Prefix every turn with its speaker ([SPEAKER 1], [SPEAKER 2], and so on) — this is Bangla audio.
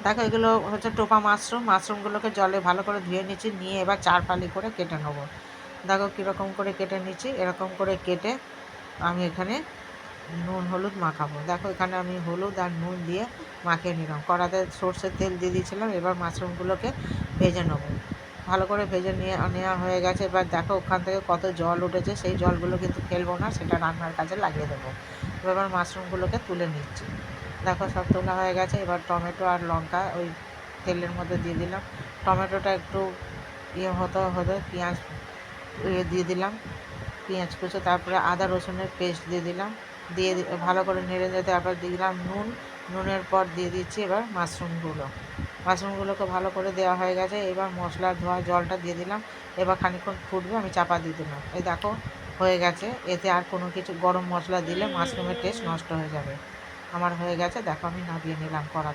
[SPEAKER 1] দেখো এগুলো হচ্ছে টোপা মাশরুমগুলোকে জলে ভালো করে ধুয়ে নিচ্ছি, নিয়ে এবার 4 ফালি করে কেটে নেবো। দেখো কীরকম করে কেটে নিচ্ছি, এরকম করে কেটে আমি এখানে নুন হলুদ মাখাবো। দেখো এখানে আমি হলুদ আর নুন দিয়ে মাখিয়ে নিলাম। কড়াতে সর্ষের তেল দিয়ে দিয়েছিলাম, এবার মাশরুমগুলোকে ভেজে নেবো। ভালো করে ভেজে নেওয়া হয়ে গেছে। এবার দেখো ওখান থেকে কত জল উঠেছে, সেই জলগুলো কিন্তু ফেলবো না, সেটা রান্নার কাজে লাগিয়ে দেবো। এবার মাশরুমগুলোকে তুলে নিচ্ছি। দেখো সব তোলা হয়ে গেছে। এবার টমেটো আর লঙ্কা ওই তেলের মধ্যে দিয়ে দিলাম। টমেটোটা একটু হতে পেঁয়াজ দিয়ে দিলাম, পেঁয়াজ কুচো, তারপরে আদা রসুনের পেস্ট দিয়ে দিলাম, দিয়ে ভালো করে নেড়ে নিয়ে তারপর দিয়ে দিলাম নুন। নুনের পর দিয়ে দিচ্ছি এবার মাশরুমগুলোকে ভালো করে দেওয়া হয়ে গেছে। এবার মশলার ধোয়া জলটা দিয়ে দিলাম। এবার খানিকক্ষণ ফুটবে, আমি চাপা দিয়ে দিলাম। এই দেখো হয়ে গেছে। এতে আর কোনো কিছু গরম মশলা দিলে মাশরুমের টেস্ট নষ্ট হয়ে যাবে। আমার হয়ে গেছে, দেখো আমি নামিয়ে নিলাম কড়া।